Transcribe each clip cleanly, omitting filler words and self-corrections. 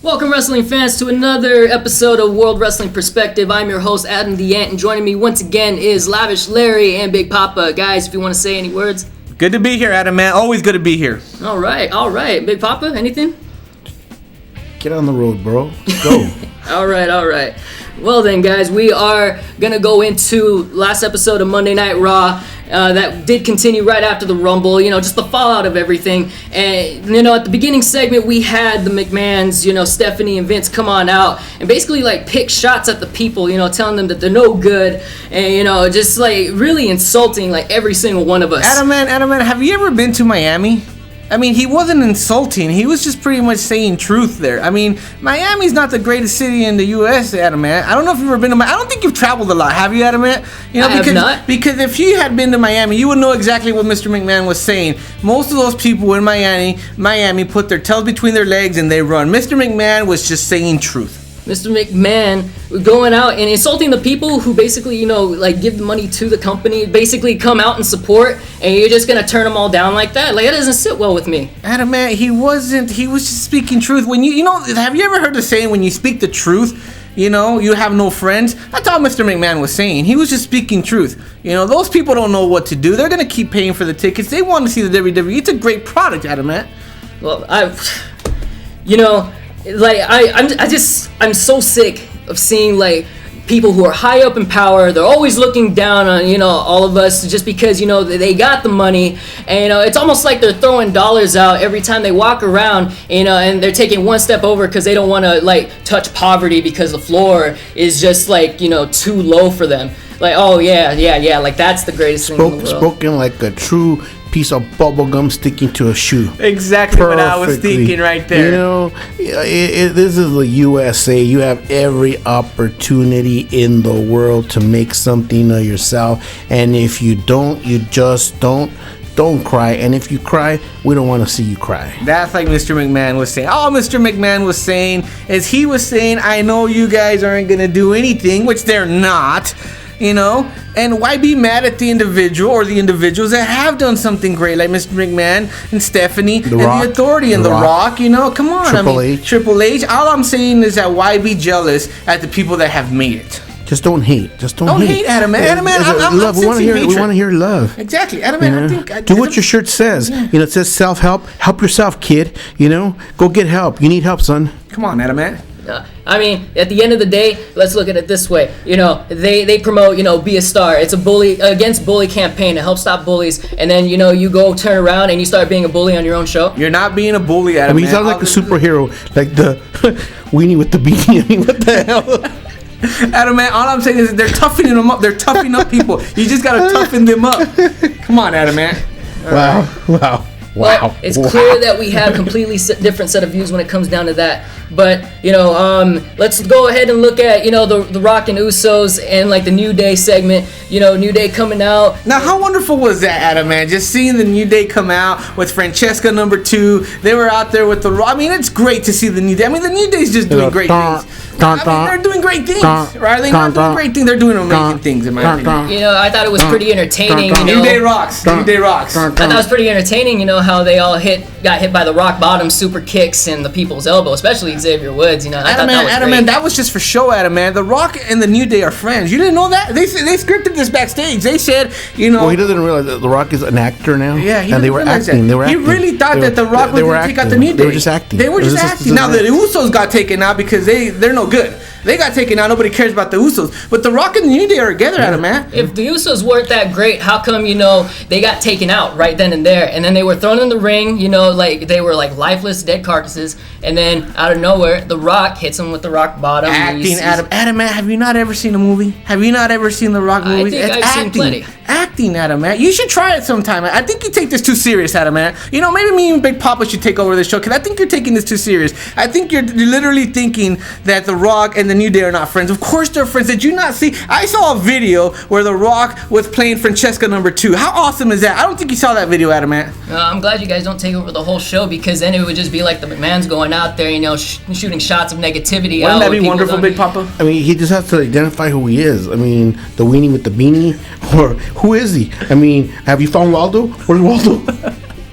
Welcome, wrestling fans, to another episode of World Wrestling Perspective. I'm your host, Adam the Ant, and joining me once again is Lavish, Larry, and Big Poppa. Guys, if you want to say any words. Good to be here, Adam, man. Always good to be here. All right. Big Poppa, anything? Get on the road, bro. Go. All right. Well then, guys, we are going to go into last episode of Monday Night Raw. That did continue right after the Rumble, just the fallout of everything. And, at the beginning segment, we had the McMahons, Stephanie and Vince come on out and basically, pick shots at the people, telling them that they're no good and, just, really insulting, every single one of us. Adam, have you ever been to Miami? I mean, he wasn't insulting. He was just pretty much saying truth there. I mean, Miami's not the greatest city in the U.S., Adam. I don't know if you've ever been to Miami. I don't think you've traveled a lot. Have you, Adam? I have not. Because if you had been to Miami, you would know exactly what Mr. McMahon was saying. Most of those people in Miami put their tails between their legs and they run. Mr. McMahon was just saying truth. Mr. McMahon going out and insulting the people who basically, give the money to the company, basically come out and support, and you're just going to turn them all down like that? That doesn't sit well with me. Adam, he was just speaking truth. When have you ever heard the saying, when you speak the truth, you have no friends? That's all Mr. McMahon was saying. He was just speaking truth. Those people don't know what to do. They're going to keep paying for the tickets. They want to see the WWE. It's a great product, Adam. Well, I'm so sick of seeing people who are high up in power. They're always looking down on all of us just because they got the money, and it's almost like they're throwing dollars out every time they walk around, and they're taking one step over because they don't want to touch poverty because the floor is just too low for them. That's the greatest thing in the world. Spoken like a true piece of bubble gum sticking to a shoe. Exactly what I was thinking right there. This is the USA. You have every opportunity in the world to make something of yourself, and if you don't, you just don't cry. And if you cry, we don't want to see you cry. That's like Mr. McMahon was saying. All Mr. McMahon was saying is he was saying, I know you guys aren't going to do anything, which they're not. And why be mad at the individual or the individuals that have done something great, like Mr. McMahon and Stephanie and the Authority and The Rock, Come on. Triple H. All I'm saying is that why be jealous at the people that have made it? Just don't hate. Don't hate, Adam. Adam, love. We want to hear love. Exactly, Adam. Do what your shirt says. Yeah. It says self-help. Help yourself, kid. Go get help. You need help, son. Come on, Adam. At the end of the day, let's look at it this way. They promote, be a star. It's a bully against bully campaign to help stop bullies. And then, you go turn around and you start being a bully on your own show. You're not being a bully, Adam. He sounds like a superhero, like the weenie with the beanie. What the hell? Adam, all I'm saying is they're toughening them up. They're toughing up people. You just got to toughen them up. Come on, Adam. Wow. Well, it's clear that we have completely different set of views when it comes down to that. But, let's go ahead and look at, the Rock and Usos and, the New Day segment. New Day coming out. Now, how wonderful was that, Adam, man? Just seeing the New Day come out with Francesca #2. They were out there with the Raw. I mean, it's great to see the New Day. I mean, the New Day's just doing great things. They're doing great things, right? They're not doing great things. They're doing amazing things, in my opinion. I thought it was pretty entertaining. New Day rocks. New Day rocks. I thought it was pretty entertaining, how they all got hit by the rock bottom super kicks and the people's elbow, especially Xavier Woods. I thought that was great. That was just for show, Adam, man. The Rock and the New Day are friends. You didn't know that? They scripted this backstage. They said, Well, he doesn't realize that The Rock is an actor now. Yeah, and they were acting. He really thought that The Rock was going to take out the New Day. They were just acting. Now, the Usos got taken out because they're no good. They got taken out. Nobody cares about the Usos. But The Rock and the New Day are together, Adam, man. If the Usos weren't that great, how come, they got taken out right then and there? And then they were thrown in the ring, they were lifeless, dead carcasses. And then out of nowhere, The Rock hits them with the rock bottom. Acting, Adam, man, have you not ever seen a movie? Have you not ever seen The Rock movies? I think I've seen plenty. Acting, Adam, man. You should try it sometime. I think you take this too serious, Adam, man. Maybe me and Big Poppa should take over this show, because I think you're taking this too serious. I think you're literally thinking that The Rock and the New Day are not friends. Of course they're friends. Did you not see? I saw a video where The Rock was playing Francesca #2. How awesome is that? I don't think you saw that video, Adam, man. I'm glad you guys don't take over the whole show, because then it would just be like the McMahons going out there, shooting shots of negativity. Wouldn't that be wonderful, Big Poppa? I mean, he just has to identify who he is. I mean, the weenie with the beanie, or who is he? I mean, have you found Waldo? Where's Waldo?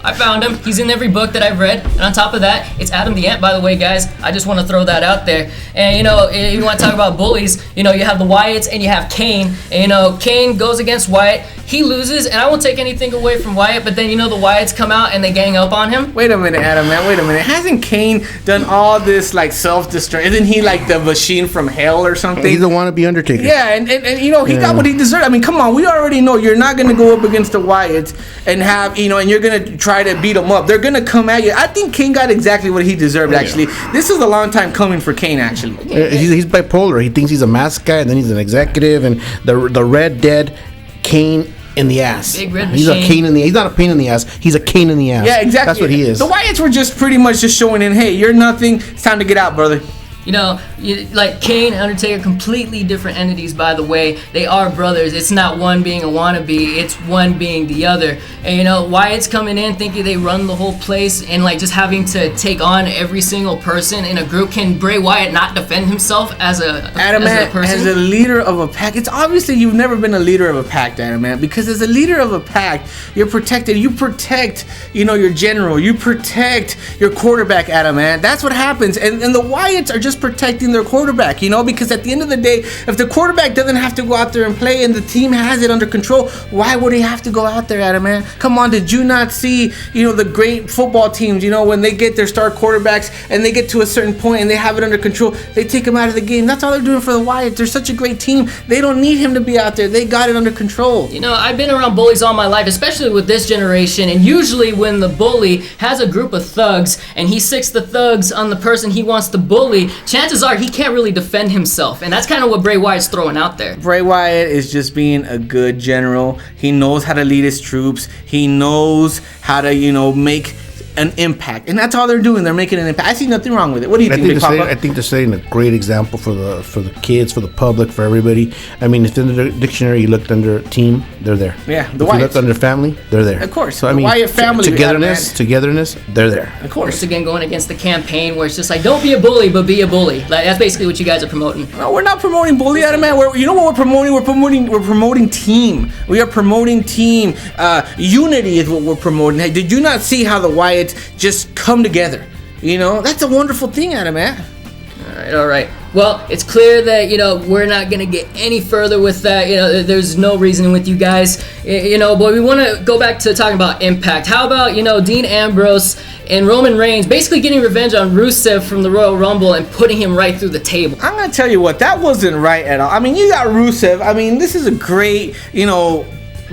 I found him. He's in every book that I've read. And on top of that, it's Adam the Ant, by the way, guys. I just want to throw that out there. And, if you want to talk about bullies, you have the Wyatts and you have Kane. And, Kane goes against Wyatt. He loses, and I won't take anything away from Wyatt, but then, the Wyatts come out and they gang up on him. Wait a minute, Adam, man. Wait a minute. Hasn't Kane done all this, self-destruct? Isn't he, the machine from hell or something? He's the wannabe Undertaker. Yeah, and he got what he deserved. I mean, come on. We already know you're not going to go up against the Wyatts and have, and you're going to try to beat them up. They're going to come at you. I think Kane got exactly what he deserved, actually. This is a long time coming for Kane, actually. He's bipolar. He thinks he's a mask guy, and then he's an executive, and the Red Dead Kane in the ass. Big red He's machine. a cane in the. He's not a pain in the ass. He's a cane in the ass. Yeah, exactly. That's what he is. The Wyatts were just pretty much just showing in, hey, you're nothing. It's time to get out, brother. Kane and Undertaker, completely different entities, by the way. They are brothers. It's not one being a wannabe, it's one being the other. And, Wyatt's coming in thinking they run the whole place and, just having to take on every single person in a group. Can Bray Wyatt not defend himself as a person? As a leader of a pack, it's obviously you've never been a leader of a pack, Adamant, because as a leader of a pack, you're protected. You protect, your general. You protect your quarterback, Adamant. That's what happens. And the Wyatts are just protecting their quarterback, because at the end of the day, if the quarterback doesn't have to go out there and play and the team has it under control, why would he have to go out there, Adamant? Come on, did you not see, the great football teams, when they get their star quarterbacks and they get to a certain point and they have it under control, they take him out of the game. That's all they're doing for the Wyatts. They're such a great team. They don't need him to be out there. They got it under control. I've been around bullies all my life, especially with this generation, and usually when the bully has a group of thugs and he sicks the thugs on the person he wants to bully, chances are he can't really defend himself, and that's kind of what Bray Wyatt's throwing out there. Bray Wyatt is just being a good general. He knows how to lead his troops. He knows how to, make an impact, and that's all they're doing. They're making an impact. I see nothing wrong with it. What do you think, Big Poppa? I think they're setting a great example for the kids, for the public, for everybody. I mean, if in the dictionary you looked under team, they're there. Yeah, the Wyatts. If you looked Wyatts. under family, they're there. Of course. So I The mean, Wyatt family, togetherness, they're there. Of course. Once again, going against the campaign where it's just don't be a bully, but be a bully. That's basically what you guys are promoting. No, we're not promoting bully, Adamant. You know what we're promoting? We're promoting team. We are promoting team. Unity is what we're promoting. Hey, did you not see how the Wyatts just come together? That's a wonderful thing, Adamant. All right. Well, it's clear that, we're not going to get any further with that. There's no reason with you guys. But we want to go back to talking about Impact. How about, Dean Ambrose and Roman Reigns basically getting revenge on Rusev from the Royal Rumble and putting him right through the table? I'm going to tell you what, that wasn't right at all. I mean, you got Rusev. I mean, this is a great,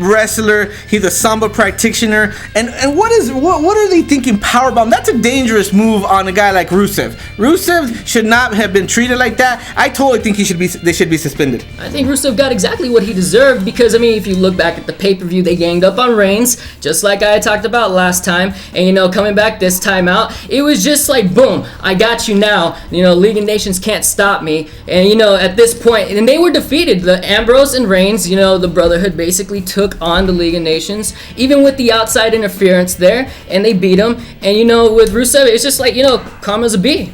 wrestler. He's a Samba practitioner, and what are they thinking? Powerbomb. That's a dangerous move on a guy like Rusev. Rusev should not have been treated like that. I totally think they should be suspended. I think Rusev got exactly what he deserved because if you look back at the pay-per-view, they ganged up on Reigns, just like I talked about last time, and coming back this time out, it was just boom, I got you now. League of Nations can't stop me, and at this point, and they were defeated. The Ambrose and Reigns, the Brotherhood basically took on the League of Nations, even with the outside interference there, and they beat him. And with Rusev, it's just karma's a bee.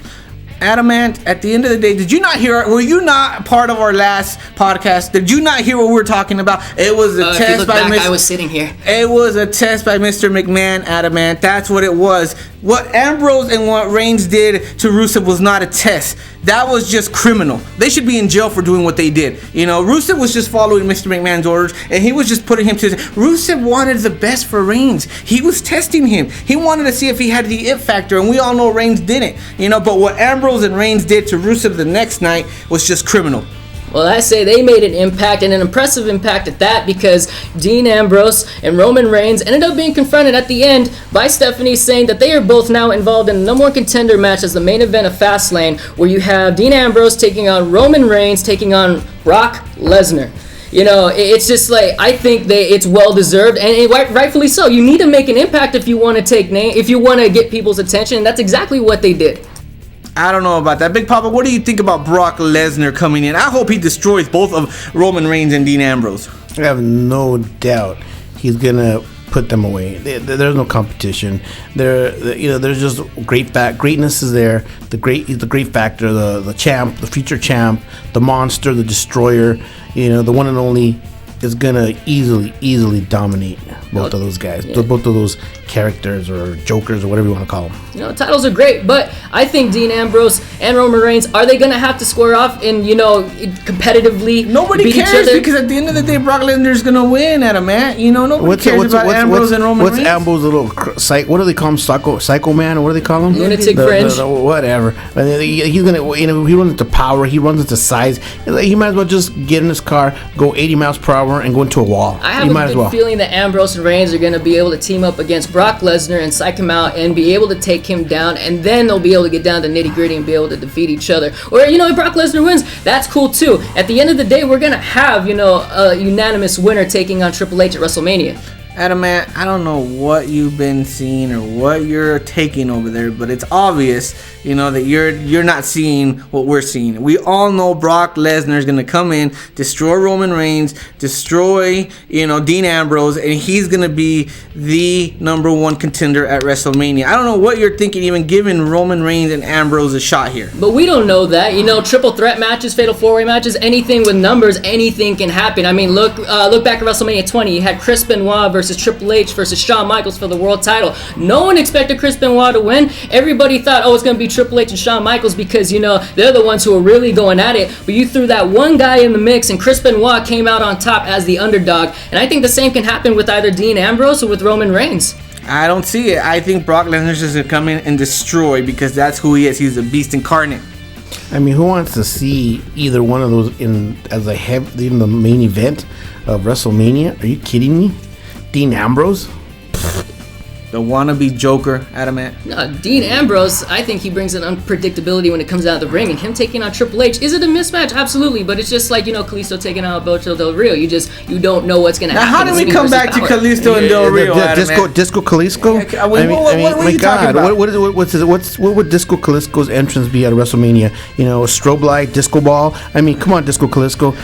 Adamant, at the end of the day, did you not hear? Were you not part of our last podcast? Did you not hear what we were talking about? It was a test by I was sitting here. It was a test by Mr. McMahon, Adamant. That's what it was. What Ambrose and what Reigns did to Rusev was not a test. That was just criminal. They should be in jail for doing what they did. Rusev was just following Mr. McMahon's orders, and he was just putting him to. Rusev wanted the best for Reigns. He was testing him. He wanted to see if he had the it factor, and we all know Reigns didn't. But what Ambrose and Reigns did to Rusev the next night was just criminal. Well, I say they made an impact, and an impressive impact at that, because Dean Ambrose and Roman Reigns ended up being confronted at the end by Stephanie, saying that they are both now involved in the number one contender match as the main event of Fastlane, where you have Dean Ambrose taking on Roman Reigns, taking on Brock Lesnar. It's just I think it's well deserved, and rightfully so. You need to make an impact if you want to get people's attention, and that's exactly what they did. I don't know about that. Big Poppa, what do you think about Brock Lesnar coming in? I hope he destroys both of Roman Reigns and Dean Ambrose. I have no doubt he's gonna put them away. There's no competition. There's just greatness is there. The great factor, the champ, the future champ, the monster, the destroyer. The one and only is gonna easily dominate both of those guys, both of those characters or jokers or whatever you want to call them. You know, titles are great, but I think Dean Ambrose and Roman Reigns, are they going to have to square off and, you know, competitively Nobody beat cares each other? because at the end of the day, Brock Lesnar's going to win, Adamant. You know, nobody cares about Ambrose and Roman Reigns. What's Ambrose's little what do they call him? Psycho man, or what do they call him? Lunatic fringe. Whatever. And he's gonna, you know, he runs into power. He runs into size. He might as well just get in his car, go 80 miles per hour, and go into a wall. I have a good feeling that Ambrose and Reigns are going to be able to team up against Brock Lesnar and psych him out and be able to take him down, and then they'll be able to get down to nitty gritty and be able to defeat each other. Or, you know, if Brock Lesnar wins, that's cool too. At the end of the day, we're going to have, you know, a unanimous winner taking on Triple H at WrestleMania. Adamant, I don't know what you've been seeing or what you're taking over there, but it's obvious, you know, that you're not seeing what we're seeing. We all know Brock Lesnar is going to come in, destroy Roman Reigns, destroy, you know, Dean Ambrose, and he's going to be the number one contender at WrestleMania. I don't know what you're thinking, even giving Roman Reigns and Ambrose a shot here. But we don't know that. You know, triple threat matches, fatal four-way matches, anything with numbers, anything can happen. I mean, look back at WrestleMania 20. You had Chris Benoit versus Triple H versus Shawn Michaels for the world title. No one expected Chris Benoit to win. Everybody thought, oh, it's going to be Triple H and Shawn Michaels because, you know, they're the ones who are really going at it. But you threw that one guy in the mix, and Chris Benoit came out on top as the underdog. And I think the same can happen with either Dean Ambrose or with Roman Reigns. I don't see it. I think Brock Lesnar's just going to come in and destroy because that's who he is. He's a beast incarnate. I mean, who wants to see either one of those in the main event of WrestleMania? Are you kidding me? Dean Ambrose? The wannabe Joker, Adamant. No, Dean Ambrose, I think he brings an unpredictability when it comes out of the ring, and him taking on Triple H, is it a mismatch? Absolutely, but it's just like, you know, Kalisto taking out Alberto Del Rio. You don't know what's going to happen. Now, how do we come back to Kalisto and Del Rio, Disco Kalisto? What are you talking about? What would Disco Kalisto's entrance be at WrestleMania? You know, a strobe light, disco ball? I mean, come on, Disco Kalisto.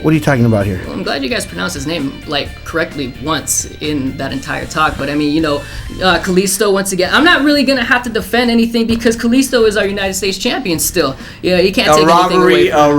What are you talking about here? Well, I'm glad you guys pronounced his name like correctly once in that entire talk. But I mean, you know, Kalisto once again. I'm not really gonna have to defend anything because Kalisto is our United States champion still. Yeah, you can't take anything away from him. A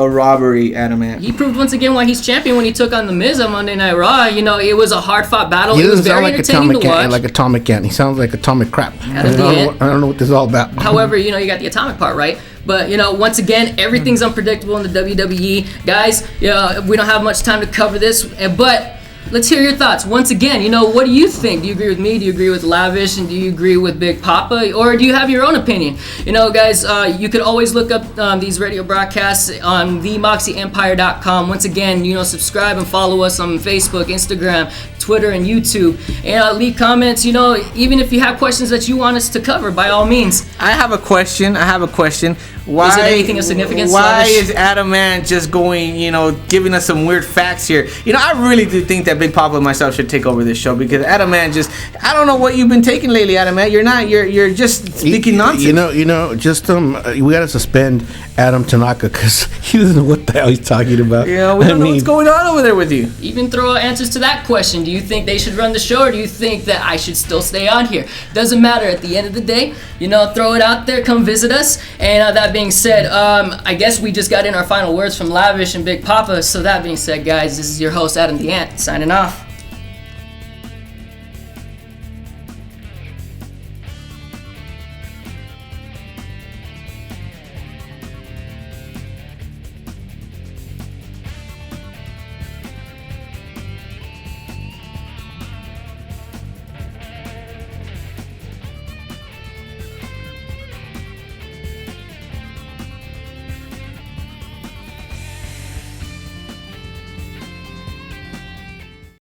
robbery, Adamant. He proved once again why he's champion when he took on The Miz on Monday Night Raw. You know, it was a hard fought battle. It was very entertaining to watch. Like Atomic Ant. He sounds like Atomic Crap. I don't know what this is all about. However, you know, you got the atomic part right. But, you know, once again, everything's unpredictable in the WWE. Guys, you know, we don't have much time to cover this, but let's hear your thoughts. Once again, you know, what do you think? Do you agree with me? Do you agree with Lavish? And do you agree with Big Poppa? Or do you have your own opinion? You know, guys, you could always look up these radio broadcasts on themoxieempire.com. Once again, you know, subscribe and follow us on Facebook, Instagram, Twitter, and YouTube. And leave comments, you know, even if you have questions that you want us to cover, by all means. I have a question. Why, is it anything of significance? Why is Adamant just going, you know, giving us some weird facts here? You know, I really do think that Big Poppa and myself should take over this show because Adamant just, I don't know what you've been taking lately, Adamant. You're just speaking nonsense. You know, just we gotta suspend Adam Tanaka because he doesn't know what the hell he's talking about. Yeah, we don't know what's going on over there with you. Even throw answers to that question. Do you think they should run the show, or do you think that I should still stay on here? Doesn't matter. At the end of the day, you know, throw it out there. Come visit us. And that being said, I guess we just got in our final words from Lavish and Big Poppa. So that being said, guys, this is your host Adam the Ant signing off.